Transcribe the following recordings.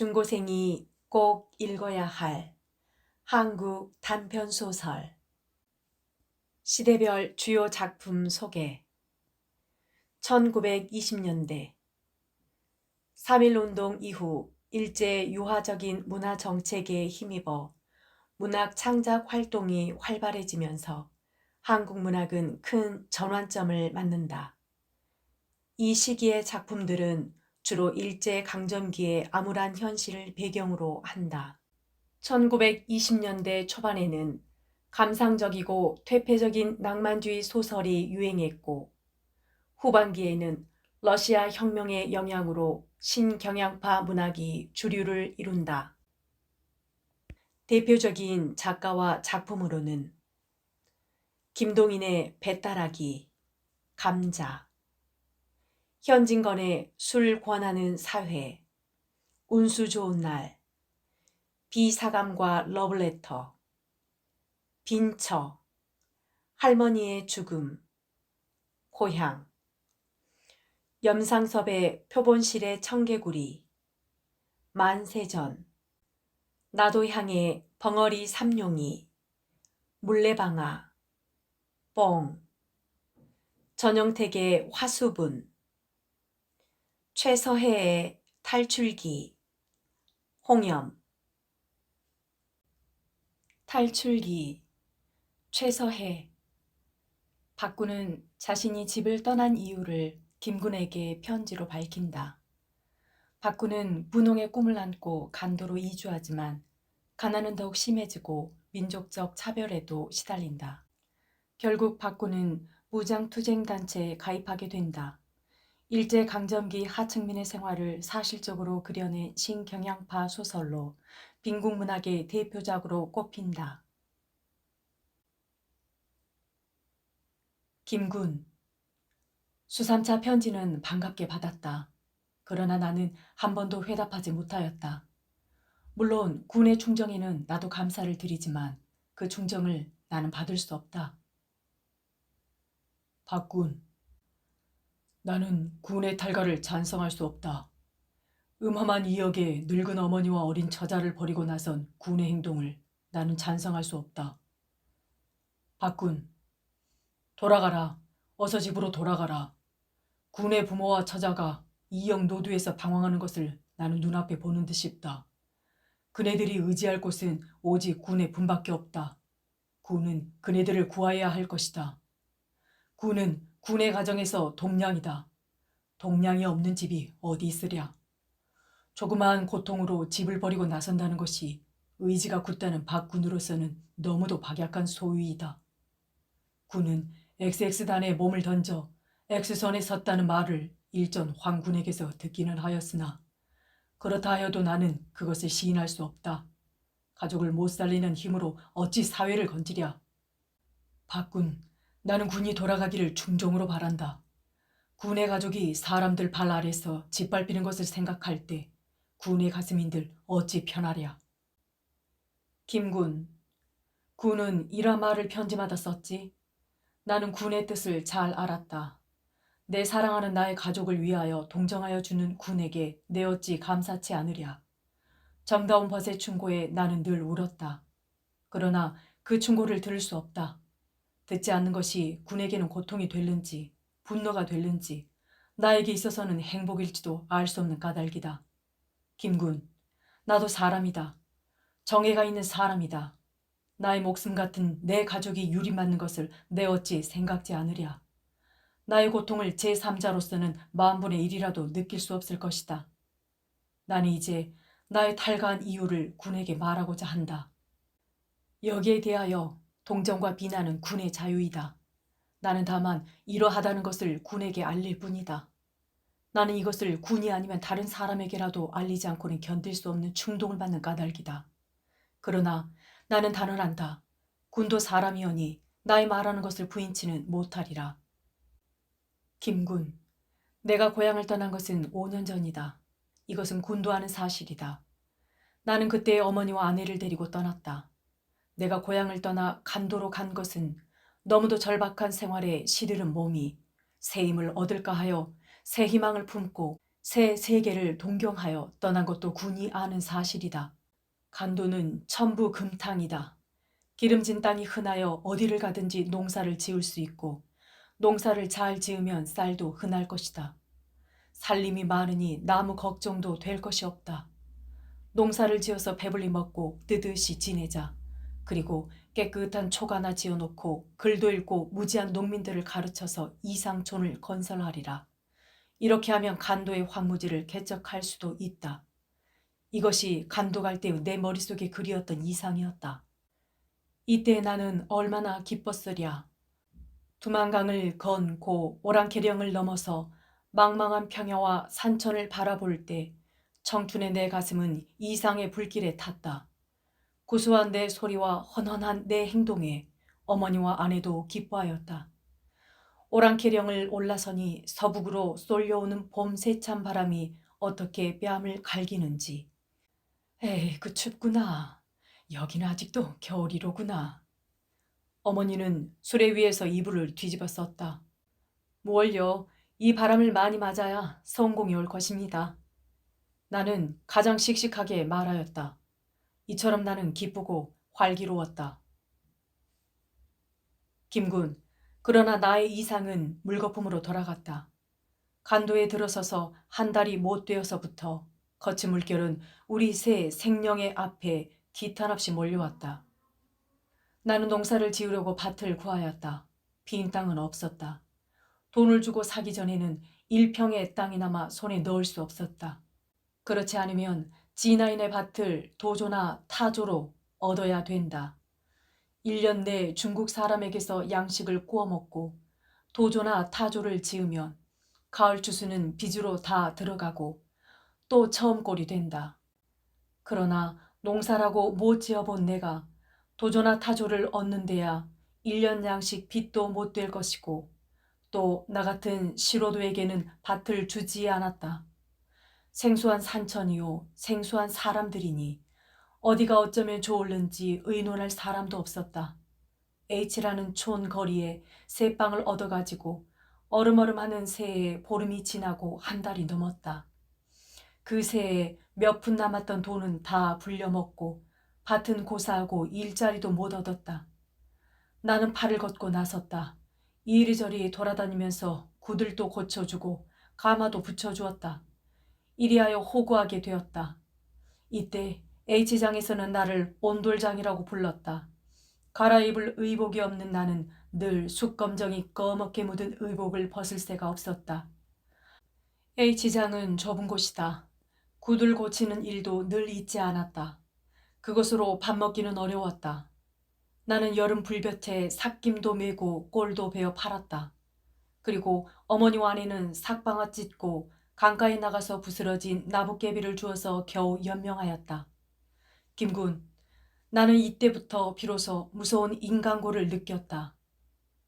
중고생이 꼭 읽어야 할 한국 단편소설. 시대별 주요 작품 소개. 1920년대 3.1운동 이후 일제 유화적인 문화 정책에 힘입어 문학 창작 활동이 활발해지면서 한국 문학은 큰 전환점을 맞는다. 이 시기의 작품들은 주로 일제 강점기의 암울한 현실을 배경으로 한다. 1920년대 초반에는 감상적이고 퇴폐적인 낭만주의 소설이 유행했고, 후반기에는 러시아 혁명의 영향으로 신경향파 문학이 주류를 이룬다. 대표적인 작가와 작품으로는 김동인의 배따라기, 감자, 현진건의 술 권하는 사회, 운수 좋은 날, 비사감과 러브레터, 빈처, 할머니의 죽음, 고향, 염상섭의 표본실의 청개구리, 만세전, 나도향의 벙어리 삼룡이, 물레방아, 뽕, 전영택의 화수분, 최서혜의 탈출기, 홍염. 탈출기. 최서혜. 박군은 자신이 집을 떠난 이유를 김군에게 편지로 밝힌다. 박군은 분홍의 꿈을 안고 간도로 이주하지만 가난은 더욱 심해지고 민족적 차별에도 시달린다. 결국 박군은 무장투쟁단체에 가입하게 된다. 일제강점기 하층민의 생활을 사실적으로 그려낸 신경향파 소설로 빈국문학의 대표작으로 꼽힌다. 김군. 수삼차 편지는 반갑게 받았다. 그러나 나는 한 번도 회답하지 못하였다. 물론 군의 충정에는 나도 감사를 드리지만 그 충정을 나는 받을 수 없다. 박군. 나는 군의 탈가를 찬성할 수 없다. 음험한 이역에 늙은 어머니와 어린 처자를 버리고 나선 군의 행동을 나는 찬성할 수 없다. 박군. 돌아가라. 어서 집으로 돌아가라. 군의 부모와 처자가 이역 노두에서 방황하는 것을 나는 눈앞에 보는 듯 싶다. 그네들이 의지할 곳은 오직 군의 분밖에 없다. 군은 그네들을 구하여야 할 것이다. 군은 군의 가정에서 동량이다. 동량이 없는 집이 어디 있으랴. 조그마한 고통으로 집을 버리고 나선다는 것이 의지가 굳다는 박군으로서는 너무도 박약한 소유이다. 군은 XX단에 몸을 던져 X선에 섰다는 말을 일전 황군에게서 듣기는 하였으나 그렇다 하여도 나는 그것을 시인할 수 없다. 가족을 못 살리는 힘으로 어찌 사회를 건지랴. 박군, 나는 군이 돌아가기를 중종으로 바란다. 군의 가족이 사람들 발 아래서 짓밟히는 것을 생각할 때 군의 가슴인들 어찌 편하랴. 김군. 군은 이라 말을 편지마다 썼지. 나는 군의 뜻을 잘 알았다. 내 사랑하는 나의 가족을 위하여 동정하여 주는 군에게 내 어찌 감사치 않으랴. 정다운 벗의 충고에 나는 늘 울었다. 그러나 그 충고를 들을 수 없다. 듣지 않는 것이 군에게는 고통이 될는지 분노가 될는지 나에게 있어서는 행복일지도 알 수 없는 까닭이다. 김군, 나도 사람이다. 정의가 있는 사람이다. 나의 목숨 같은 내 가족이 유림맞는 것을 내 어찌 생각지 않으랴. 나의 고통을 제3자로서는 만분의 1이라도 느낄 수 없을 것이다. 나는 이제 나의 탈가한 이유를 군에게 말하고자 한다. 여기에 대하여 동정과 비난은 군의 자유이다. 나는 다만 이러하다는 것을 군에게 알릴 뿐이다. 나는 이것을 군이 아니면 다른 사람에게라도 알리지 않고는 견딜 수 없는 충동을 받는 까닭이다. 그러나 나는 단언한다. 군도 사람이오니 나의 말하는 것을 부인치는 못하리라. 김군, 내가 고향을 떠난 것은 5년 전이다. 이것은 군도 아는 사실이다. 나는 그때 어머니와 아내를 데리고 떠났다. 내가 고향을 떠나 간도로 간 것은 너무도 절박한 생활에 시들은 몸이 새 힘을 얻을까 하여 새 희망을 품고 새 세계를 동경하여 떠난 것도 군이 아는 사실이다. 간도는 천부 금탕이다. 기름진 땅이 흔하여 어디를 가든지 농사를 지을 수 있고 농사를 잘 지으면 쌀도 흔할 것이다. 살림이 많으니 나무 걱정도 될 것이 없다. 농사를 지어서 배불리 먹고 뜨듯이 지내자. 그리고 깨끗한 촉 하나 지어놓고 글도 읽고 무지한 농민들을 가르쳐서 이상촌을 건설하리라. 이렇게 하면 간도의 황무지를 개척할 수도 있다. 이것이 간도 갈 때의 내 머릿속에 그리웠던 이상이었다. 이때 나는 얼마나 기뻤으랴. 두만강을 건고 오랑캐령을 넘어서 망망한 평야와 산천을 바라볼 때 청춘의 내 가슴은 이상의 불길에 탔다. 구수한 내 소리와 헌헌한 내 행동에 어머니와 아내도 기뻐하였다. 오랑캐령을 올라서니 서북으로 쏠려오는 봄 세찬 바람이 어떻게 뺨을 갈기는지. 에이, 그 춥구나. 여기는 아직도 겨울이로구나. 어머니는 수레 위에서 이불을 뒤집어 썼다. 뭘요? 이 바람을 많이 맞아야 성공이 올 것입니다. 나는 가장 씩씩하게 말하였다. 이처럼 나는 기쁘고 활기로웠다. 김군, 그러나 나의 이상은 물거품으로 돌아갔다. 간도에 들어서서 한 달이 못 되어서부터 거친 물결은 우리 새 생명의 앞에 기탄 없이 몰려왔다. 나는 농사를 지으려고 밭을 구하였다. 빈 땅은 없었다. 돈을 주고 사기 전에는 1평의 땅이나마 손에 넣을 수 없었다. 그렇지 않으면 진아인의 밭을 도조나 타조로 얻어야 된다. 1년 내 중국 사람에게서 양식을 구워 먹고 도조나 타조를 지으면 가을 추수는 빚으로 다 들어가고 또 처음 꼴이 된다. 그러나 농사라고 못 지어본 내가 도조나 타조를 얻는 데야 1년 양식 빚도 못 될 것이고 또 나 같은 시로도에게는 밭을 주지 않았다. 생소한 산천이요 생소한 사람들이니 어디가 어쩌면 좋을는지 의논할 사람도 없었다. H라는 촌 거리에 새빵을 얻어가지고 얼음얼음하는 새에 보름이 지나고 한 달이 넘었다. 그 새에 몇 푼 남았던 돈은 다 불려먹고 밭은 고사하고 일자리도 못 얻었다. 나는 팔을 걷고 나섰다. 이리저리 돌아다니면서 구들도 고쳐주고 가마도 붙여주었다. 이리하여 호구하게 되었다. 이때 H장에서는 나를 온돌장이라고 불렀다. 갈아입을 의복이 없는 나는 늘 숯검정이 꺼멓게 묻은 의복을 벗을 새가 없었다. H장은 좁은 곳이다. 구들 고치는 일도 늘 있지 않았다. 그것으로 밥 먹기는 어려웠다. 나는 여름 불볕에 삭김도 메고 꼴도 베어 팔았다. 그리고 어머니와 아내는 삭방아 찢고 강가에 나가서 부스러진 나뭇개비를 주어서 겨우 연명하였다. 김군, 나는 이때부터 비로소 무서운 인간고를 느꼈다.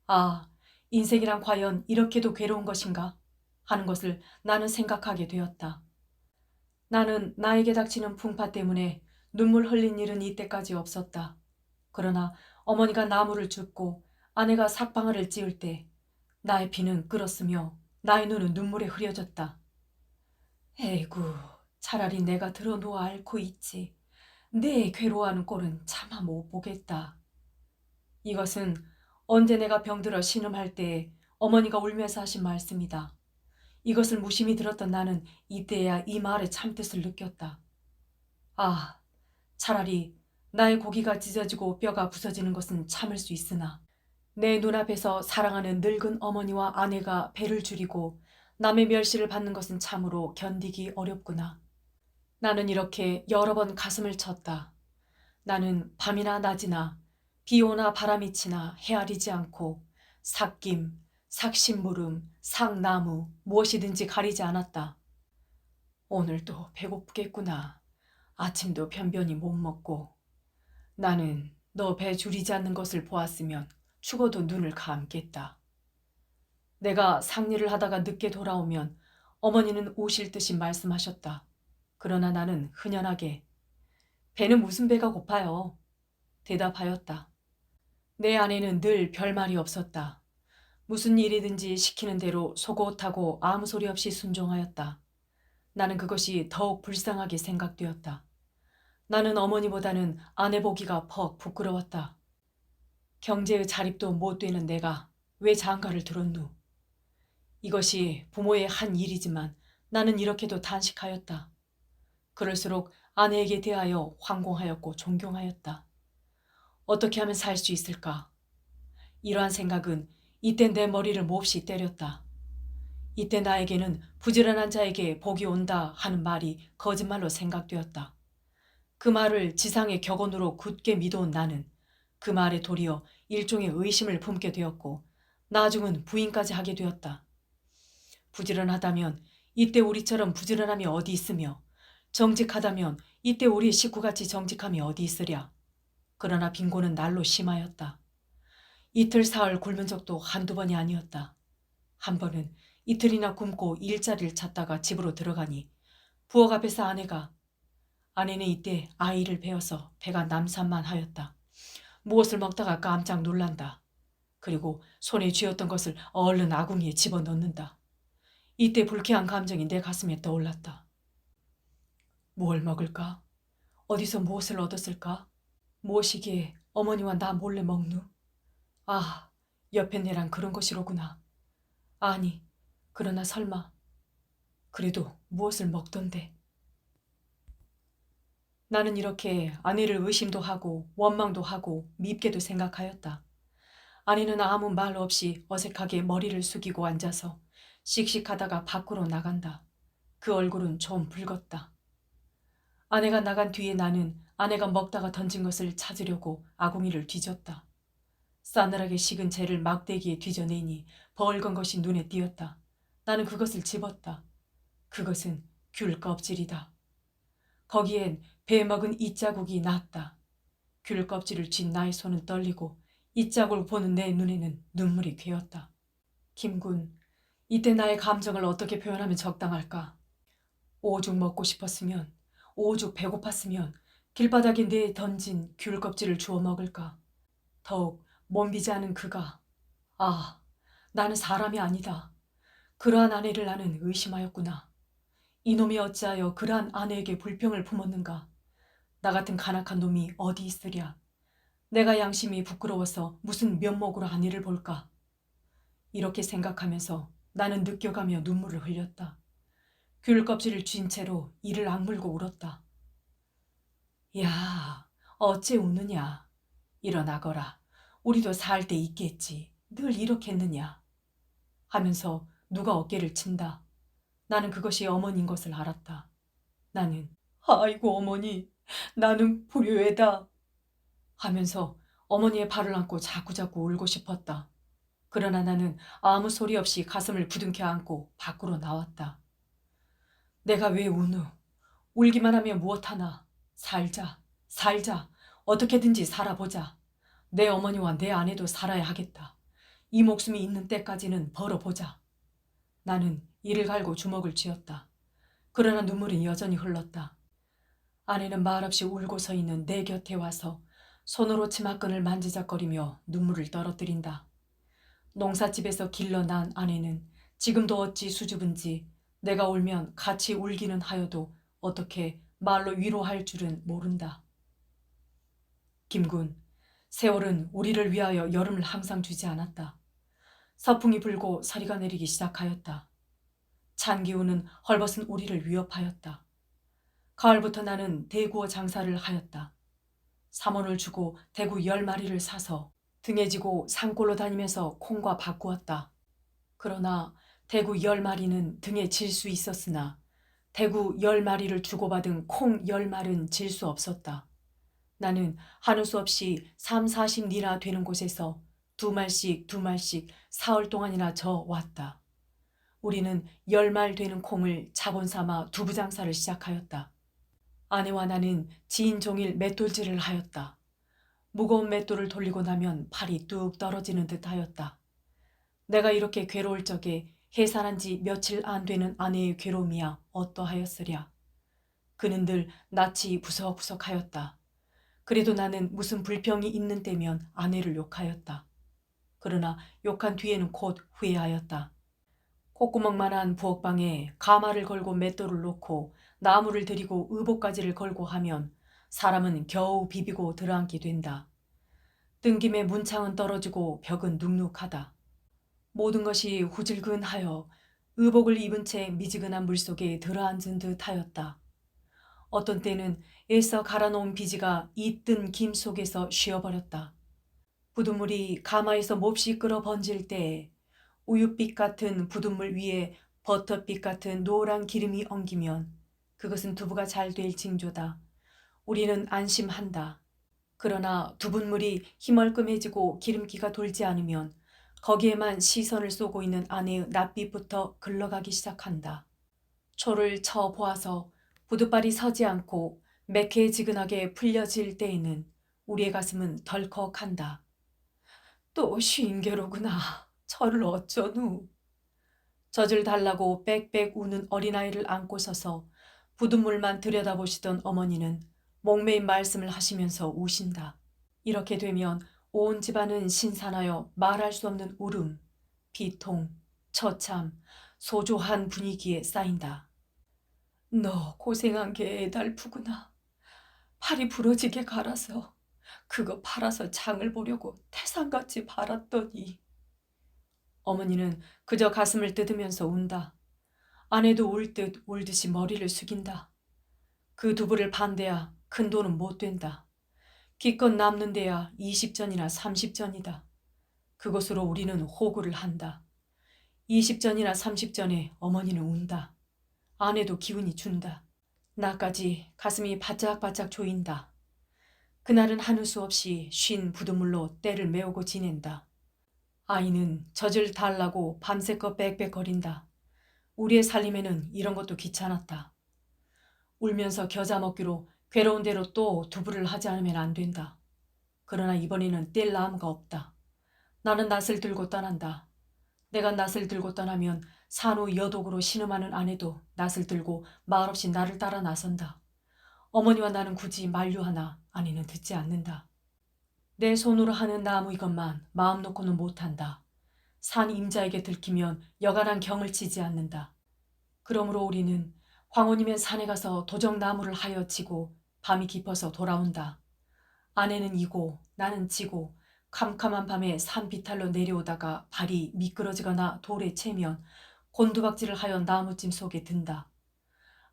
아, 인생이란 과연 이렇게도 괴로운 것인가? 하는 것을 나는 생각하게 되었다. 나는 나에게 닥치는 풍파 때문에 눈물 흘린 일은 이때까지 없었다. 그러나 어머니가 나무를 줍고 아내가 삭방아를 찧을 때 나의 피는 끓었으며 나의 눈은 눈물에 흐려졌다. 에이구, 차라리 내가 들어놓아 앓고 있지. 내 괴로워하는 꼴은 차마 못 보겠다. 이것은 언제 내가 병들어 신음할 때 어머니가 울면서 하신 말씀이다. 이것을 무심히 들었던 나는 이때야 이 말의 참뜻을 느꼈다. 아, 차라리 나의 고기가 찢어지고 뼈가 부서지는 것은 참을 수 있으나 내 눈앞에서 사랑하는 늙은 어머니와 아내가 배를 줄이고 남의 멸시를 받는 것은 참으로 견디기 어렵구나. 나는 이렇게 여러 번 가슴을 쳤다. 나는 밤이나 낮이나 비오나 바람이 치나 헤아리지 않고 삭김, 삭신무름, 삭나무 무엇이든지 가리지 않았다. 오늘도 배고프겠구나. 아침도 변변히 못 먹고. 나는 너 배 줄이지 않는 것을 보았으면 죽어도 눈을 감겠다. 내가 상일을 하다가 늦게 돌아오면 어머니는 오실 듯이 말씀하셨다. 그러나 나는 흔연하게 배는 무슨 배가 고파요? 대답하였다. 내 아내는 늘 별말이 없었다. 무슨 일이든지 시키는 대로 속옷하고 아무 소리 없이 순종하였다. 나는 그것이 더욱 불쌍하게 생각되었다. 나는 어머니보다는 아내 보기가 퍽 부끄러웠다. 경제의 자립도 못 되는 내가 왜 장가를 들었누? 이것이 부모의 한 일이지만 나는 이렇게도 단식하였다. 그럴수록 아내에게 대하여 황공하였고 존경하였다. 어떻게 하면 살 수 있을까? 이러한 생각은 이때 내 머리를 몹시 때렸다. 이때 나에게는 부지런한 자에게 복이 온다 하는 말이 거짓말로 생각되었다. 그 말을 지상의 격언으로 굳게 믿어온 나는 그 말에 도리어 일종의 의심을 품게 되었고 나중은 부인까지 하게 되었다. 부지런하다면 이때 우리처럼 부지런함이 어디 있으며 정직하다면 이때 우리 식구같이 정직함이 어디 있으랴. 그러나 빈곤은 날로 심하였다. 이틀 사흘 굶은 적도 한두 번이 아니었다. 한 번은 이틀이나 굶고 일자리를 찾다가 집으로 들어가니 부엌 앞에서 아내는 이때 아이를 베어서 배가 남산만 하였다. 무엇을 먹다가 깜짝 놀란다. 그리고 손에 쥐었던 것을 얼른 아궁이에 집어넣는다. 이때 불쾌한 감정이 내 가슴에 떠올랐다. 뭘 먹을까? 어디서 무엇을 얻었을까? 무엇이기에 어머니와 나 몰래 먹누? 아, 옆에 내랑 그런 것이로구나. 아니, 그러나 설마. 그래도 무엇을 먹던데. 나는 이렇게 아내를 의심도 하고 원망도 하고 밉게도 생각하였다. 아내는 아무 말 없이 어색하게 머리를 숙이고 앉아서 씩씩하다가 밖으로 나간다. 그 얼굴은 좀 붉었다. 아내가 나간 뒤에 나는 아내가 먹다가 던진 것을 찾으려고 아궁이를 뒤졌다. 싸늘하게 식은 재를 막대기에 뒤져내니 벌건 것이 눈에 띄었다. 나는 그것을 집었다. 그것은 귤 껍질이다. 거기엔 배 먹은 이자국이 났다. 귤 껍질을 쥔 나의 손은 떨리고 이자국을 보는 내 눈에는 눈물이 괴었다. 김군, 이때 나의 감정을 어떻게 표현하면 적당할까? 오죽 먹고 싶었으면, 오죽 배고팠으면 길바닥에 내 던진 귤 껍질을 주워 먹을까? 더욱 몸비지 않은 그가, 아, 나는 사람이 아니다. 그러한 아내를 나는 의심하였구나. 이놈이 어찌하여 그러한 아내에게 불평을 품었는가? 나 같은 간악한 놈이 어디 있으랴. 내가 양심이 부끄러워서 무슨 면목으로 아내를 볼까? 이렇게 생각하면서 나는 느껴가며 눈물을 흘렸다. 귤 껍질을 쥔 채로 이를 악물고 울었다. 야, 어째 우느냐. 일어나거라. 우리도 살 때 있겠지. 늘 이렇게 했느냐. 하면서 누가 어깨를 친다. 나는 그것이 어머니인 것을 알았다. 나는 아이고 어머니, 나는 불효애다 하면서 어머니의 발을 안고 자꾸자꾸 울고 싶었다. 그러나 나는 아무 소리 없이 가슴을 부둥켜 안고 밖으로 나왔다. 내가 왜 우누? 울기만 하면 무엇하나. 살자, 살자. 어떻게든지 살아보자. 내 어머니와 내 아내도 살아야 하겠다. 이 목숨이 있는 때까지는 벌어보자. 나는 이를 갈고 주먹을 쥐었다. 그러나 눈물은 여전히 흘렀다. 아내는 말없이 울고 서 있는 내 곁에 와서 손으로 치마끈을 만지작거리며 눈물을 떨어뜨린다. 농사집에서 길러난 아내는 지금도 어찌 수줍은지 내가 울면 같이 울기는 하여도 어떻게 말로 위로할 줄은 모른다. 김군, 세월은 우리를 위하여 여름을 항상 주지 않았다. 서풍이 불고 서리가 내리기 시작하였다. 찬 기운은 헐벗은 우리를 위협하였다. 가을부터 나는 대구어 장사를 하였다. 3원을 주고 대구 10마리를 사서 등에 지고 산골로 다니면서 콩과 바꾸었다. 그러나 대구 10마리는 등에 질 수 있었으나 대구 10마리를 주고받은 콩 10말은 질 수 없었다. 나는 하는 수 없이 3, 40리나 되는 곳에서 2말씩 사흘 동안이나 저 왔다. 우리는 10말 되는 콩을 자본 삼아 두부 장사를 시작하였다. 아내와 나는 지인 종일 맷돌질을 하였다. 무거운 맷돌을 돌리고 나면 팔이 뚝 떨어지는 듯 하였다. 내가 이렇게 괴로울 적에 해산한 지 며칠 안 되는 아내의 괴로움이야 어떠하였으랴. 그는 늘 낯이 부석부석하였다. 그래도 나는 무슨 불평이 있는 때면 아내를 욕하였다. 그러나 욕한 뒤에는 곧 후회하였다. 콧구멍만한 부엌방에 가마를 걸고 맷돌을 놓고 나무를 들이고 의복가지를 걸고 하면 사람은 겨우 비비고 들어앉게 된다. 뜬김에 문창은 떨어지고 벽은 눅눅하다. 모든 것이 후질근하여 의복을 입은 채 미지근한 물속에 들어앉은 듯 하였다. 어떤 때는 애써 갈아놓은 비지가 이 뜬 김 속에서 쉬어버렸다. 부둣물이 가마에서 몹시 끓어 번질 때에 우윳빛 같은 부둣물 위에 버터빛 같은 노란 기름이 엉기면 그것은 두부가 잘 될 징조다. 우리는 안심한다. 그러나 두부물이 희멀끔해지고 기름기가 돌지 않으면 거기에만 시선을 쏘고 있는 아내의 낯빛부터 글러가기 시작한다. 초를 쳐 보아서 부둣발이 서지 않고 매캐지근하게 풀려질 때에는 우리의 가슴은 덜컥한다. 또 쉰게로구나. 저를 어쩌누. 젖을 달라고 빽빽 우는 어린아이를 안고 서서 부둣물만 들여다보시던 어머니는 목매인 말씀을 하시면서 우신다. 이렇게 되면 온 집안은 신산하여 말할 수 없는 울음, 비통, 처참, 소조한 분위기에 쌓인다. 너 고생한 게 애달프구나. 팔이 부러지게 갈아서 그거 팔아서 장을 보려고 태산같이 팔았더니. 어머니는 그저 가슴을 뜯으면서 운다. 아내도 울 듯 울듯이 머리를 숙인다. 그 두부를 판대야 큰 돈은 못 된다. 기껏 남는 데야 20전이나 30전이다. 그것으로 우리는 호구를 한다. 20전이나 30전에 어머니는 운다. 아내도 기운이 준다. 나까지 가슴이 바짝바짝 조인다. 그날은 하는 수 없이 쉰 부둣물로 때를 메우고 지낸다. 아이는 젖을 달라고 밤새껏 빽빽거린다. 우리의 살림에는 이런 것도 귀찮았다. 울면서 겨자 먹기로 괴로운 대로 또 두부를 하지 않으면 안 된다. 그러나 이번에는 뗄 나무가 없다. 나는 낫을 들고 떠난다. 내가 낫을 들고 떠나면 산후 여독으로 신음하는 아내도 낫을 들고 말없이 나를 따라 나선다. 어머니와 나는 굳이 만류하나 아내는 듣지 않는다. 내 손으로 하는 나무 이것만 마음 놓고는 못한다. 산 임자에게 들키면 여간한 경을 치지 않는다. 그러므로 우리는 황혼이면 산에 가서 도적나무를 하여 치고 밤이 깊어서 돌아온다. 아내는 이고 나는 지고 캄캄한 밤에 산 비탈로 내려오다가 발이 미끄러지거나 돌에 채면 곤두박질을 하여 나무찜 속에 든다.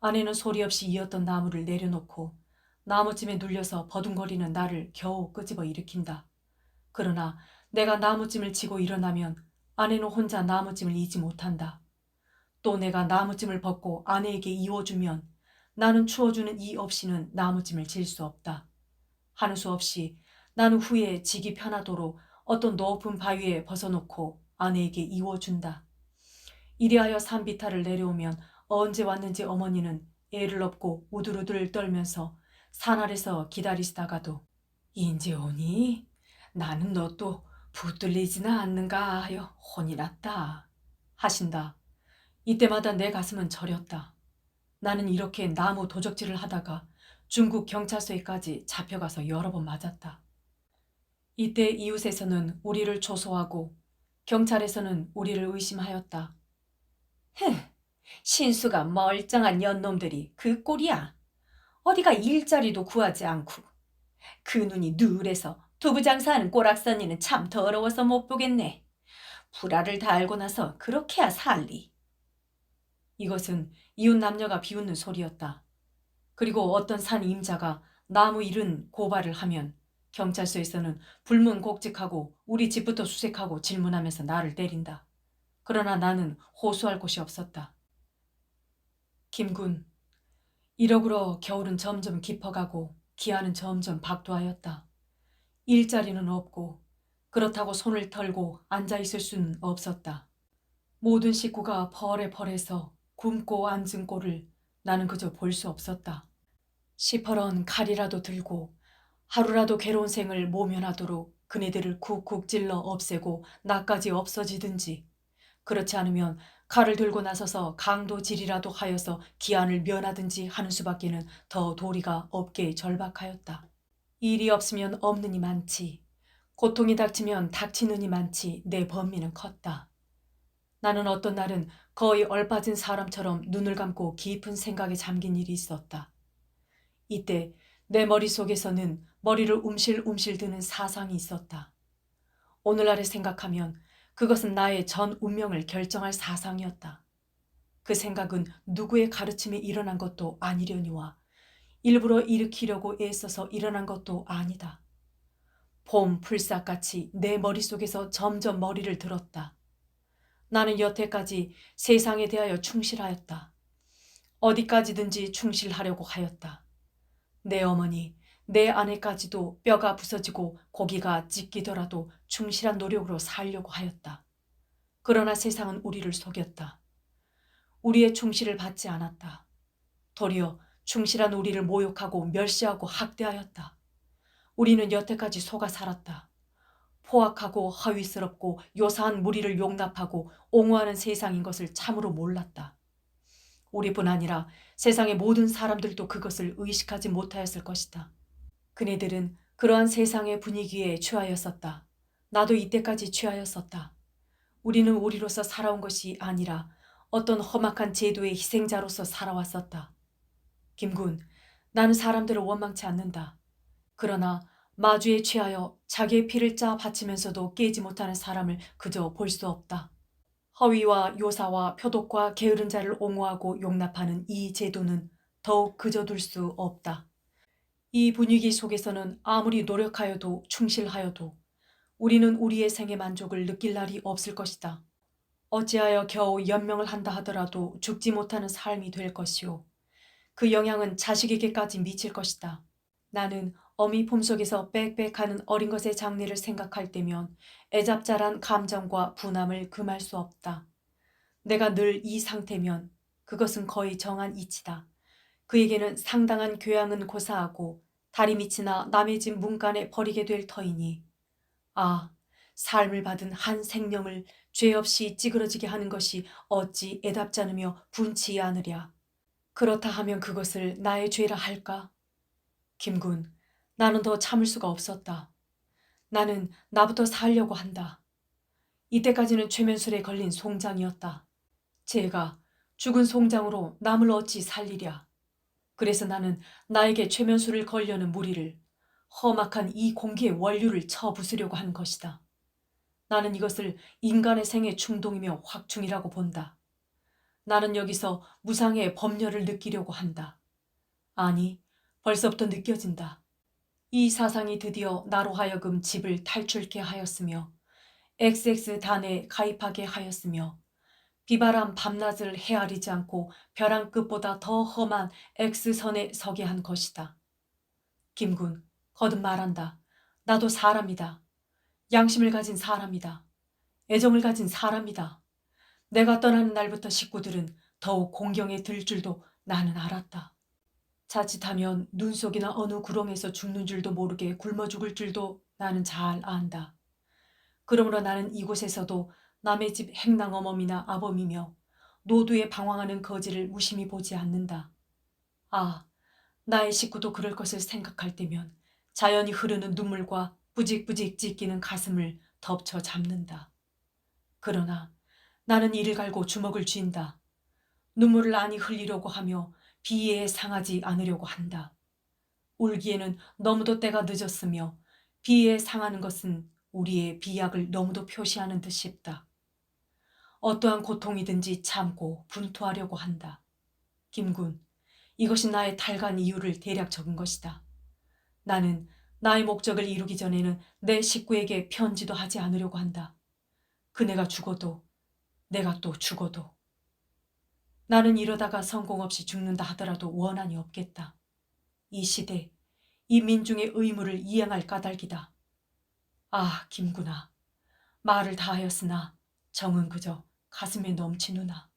아내는 소리 없이 이었던 나무를 내려놓고 나무찜에 눌려서 버둥거리는 나를 겨우 끄집어 일으킨다. 그러나 내가 나무찜을 치고 일어나면 아내는 혼자 나무찜을 이지 못한다. 또 내가 나무찜을 벗고 아내에게 이어주면 나는 추워주는 이 없이는 나무찜을 질 수 없다. 하는 수 없이 나는 후에 지기 편하도록 어떤 높은 바위에 벗어놓고 아내에게 이어준다. 이리하여 산비탈을 내려오면 언제 왔는지 어머니는 애를 업고 우두루들 떨면서 산 아래서 기다리시다가도 인제 오니? 나는 너 또 붙들리지나 않는가 하여 혼이 났다 하신다. 이때마다 내 가슴은 저렸다. 나는 이렇게 나무 도적질을 하다가 중국 경찰서에까지 잡혀가서 여러 번 맞았다. 이때 이웃에서는 우리를 조소하고 경찰에서는 우리를 의심하였다. 흥, 신수가 멀쩡한 년놈들이 그 꼴이야. 어디가 일자리도 구하지 않고. 그 눈이 누래서 두부 장사하는 꼬락서니는 참 더러워서 못 보겠네. 불알을 달고 나서 그렇게야 살리. 이것은 이웃 남녀가 비웃는 소리였다. 그리고 어떤 산 임자가 나무 일은 고발을 하면 경찰서에서는 불문곡직하고 우리 집부터 수색하고 질문하면서 나를 때린다. 그러나 나는 호소할 곳이 없었다. 김군, 이러그러 겨울은 점점 깊어가고 기한은 점점 박도하였다. 일자리는 없고 그렇다고 손을 털고 앉아있을 수는 없었다. 모든 식구가 펄해펄해서 굶고 앉은 꼴을 나는 그저 볼 수 없었다. 시퍼런 칼이라도 들고 하루라도 괴로운 생을 모면하도록 그네들을 쿡쿡 찔러 없애고 나까지 없어지든지, 그렇지 않으면 칼을 들고 나서서 강도질이라도 하여서 기한을 면하든지 하는 수밖에는 더 도리가 없게 절박하였다. 일이 없으면 없느니 많지, 고통이 닥치면 닥치느니 많지 내 범위는 컸다. 나는 어떤 날은 거의 얼빠진 사람처럼 눈을 감고 깊은 생각에 잠긴 일이 있었다. 이때 내 머릿속에서는 머리를 움실움실 드는 사상이 있었다. 오늘날에 생각하면 그것은 나의 전 운명을 결정할 사상이었다. 그 생각은 누구의 가르침에 일어난 것도 아니려니와 일부러 일으키려고 애써서 일어난 것도 아니다. 봄 풀싹같이 내 머릿속에서 점점 머리를 들었다. 나는 여태까지 세상에 대하여 충실하였다. 어디까지든지 충실하려고 하였다. 내 어머니, 내 아내까지도 뼈가 부서지고 고기가 찢기더라도 충실한 노력으로 살려고 하였다. 그러나 세상은 우리를 속였다. 우리의 충실을 받지 않았다. 도리어 충실한 우리를 모욕하고 멸시하고 학대하였다. 우리는 여태까지 속아 살았다. 포악하고 허위스럽고 요사한 무리를 용납하고 옹호하는 세상인 것을 참으로 몰랐다. 우리뿐 아니라 세상의 모든 사람들도 그것을 의식하지 못하였을 것이다. 그네들은 그러한 세상의 분위기에 취하였었다. 나도 이때까지 취하였었다. 우리는 우리로서 살아온 것이 아니라 어떤 험악한 제도의 희생자로서 살아왔었다. 김군, 나는 사람들을 원망치 않는다. 그러나 마주에 취하여 자기의 피를 짜 바치면서도 깨지 못하는 사람을 그저 볼 수 없다. 허위와 요사와 표독과 게으른 자를 옹호하고 용납하는 이 제도는 더욱 그저둘 수 없다. 이 분위기 속에서는 아무리 노력하여도 충실하여도 우리는 우리의 생의 만족을 느낄 날이 없을 것이다. 어찌하여 겨우 연명을 한다 하더라도 죽지 못하는 삶이 될 것이요. 그 영향은 자식에게까지 미칠 것이다. 나는 어미 품속에서 빽빽하는 어린 것의 장래를 생각할 때면 애잡자란 감정과 분함을 금할 수 없다. 내가 늘 이 상태면 그것은 거의 정한 이치다. 그에게는 상당한 교양은 고사하고 다리 밑이나 남의 집 문간에 버리게 될 터이니 아, 삶을 받은 한 생명을 죄 없이 찌그러지게 하는 것이 어찌 애답지 않으며 분치 않으랴. 그렇다 하면 그것을 나의 죄라 할까? 김군, 나는 더 참을 수가 없었다. 나는 나부터 살려고 한다. 이때까지는 최면술에 걸린 송장이었다. 제가 죽은 송장으로 남을 어찌 살리랴. 그래서 나는 나에게 최면술을 걸려는 무리를 험악한 이 공기의 원류를 쳐부수려고 한 것이다. 나는 이것을 인간의 생의 충동이며 확충이라고 본다. 나는 여기서 무상의 법렬을 느끼려고 한다. 아니, 벌써부터 느껴진다. 이 사상이 드디어 나로 하여금 집을 탈출케 하였으며 XX단에 가입하게 하였으며 비바람 밤낮을 헤아리지 않고 벼랑 끝보다 더 험한 X선에 서게 한 것이다. 김군, 거듭 말한다. 나도 사람이다. 양심을 가진 사람이다. 애정을 가진 사람이다. 내가 떠나는 날부터 식구들은 더욱 공경에 들 줄도 나는 알았다. 자칫하면 눈 속이나 어느 구렁에서 죽는 줄도 모르게 굶어 죽을 줄도 나는 잘 안다. 그러므로 나는 이곳에서도 남의 집 행랑 어멈이나 아범이며 노두에 방황하는 거지를 무심히 보지 않는다. 아, 나의 식구도 그럴 것을 생각할 때면 자연히 흐르는 눈물과 부직부직 찢기는 가슴을 덮쳐 잡는다. 그러나 나는 이를 갈고 주먹을 쥔다. 눈물을 아니 흘리려고 하며 비애에 상하지 않으려고 한다. 울기에는 너무도 때가 늦었으며 비애에 상하는 것은 우리의 비약을 너무도 표시하는 듯 싶다. 어떠한 고통이든지 참고 분투하려고 한다. 김군, 이것이 나의 탈간 이유를 대략 적은 것이다. 나는 나의 목적을 이루기 전에는 내 식구에게 편지도 하지 않으려고 한다. 그네가 죽어도 내가 또 죽어도. 나는 이러다가 성공 없이 죽는다 하더라도 원한이 없겠다. 이 시대, 이 민중의 의무를 이행할 까닭이다. 아, 김구나. 말을 다하였으나 정은 그저 가슴에 넘치누나.